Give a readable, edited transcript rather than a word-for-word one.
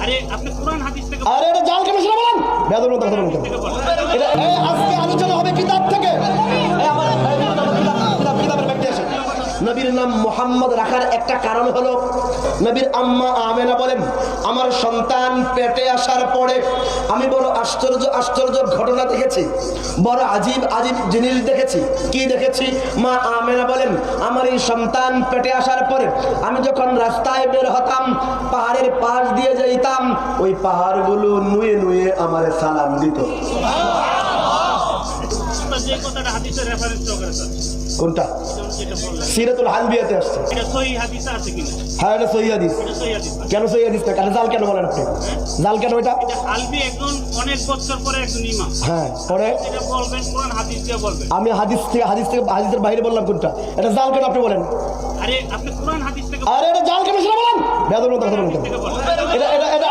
আরে আপনি কোরআন হাদিস থেকে আরে এটা জাল কেন সেটা বলেন। বেয়াদবের মতো কথা বলতে এটা আজকে আলোচনা হবে কিতাব থেকে। কিতাবের ব্যক্তি আছে। নবীর নাম মোহাম্মদ রাখার একটা কারণ হলো নবীর আম্মা আমেনা বলেন, আমার সন্তান পেটে আসার পরে আমি বড় আশ্চর্য আশ্চর্য ঘটনা দেখেছি, বড় আজীব আজীব জিনিস দেখেছি। কি দেখেছি? মা আমেনা বলেন, আমার এই সন্তান পেটে আসার পরে আমি যখন রাস্তায় বের হতাম, পাহাড়ের পাশ দিয়ে যাইতাম, ওই পাহাড়গুলো নুয়ে নুয়ে আমার সালাম দিত। যে কথাটা হাদিসের রেফারেন্স করেছেন কোনটা? যেটা বললেন সিরাতুল হালবিয়াতে আসছে। এটা সহিহ হাদিস আছে কিনা? হ্যাঁ, এটা সহিহ হাদিস। এটা সহিহ হাদিস না। কেন সহিহ হাদিস না? কেন জাল কেন বলেন আপনি? জাল কেন এটা? এটা আলবি একজন অনেক বছর পরে একজন ইমাম। হ্যাঁ, পরে এটা বলবেন কোরআন হাদিস দিয়ে বলবেন। আমি হাদিসের বাইরে বললাম কোনটা? এটা জাল কেন আপনি বলেন? আরে আপনি কোরআন হাদিস থেকে আরে এটা জাল কেন সেটা বলেন। বেয়াদবের মতো কথা বলতে থেকে বলেন। এটা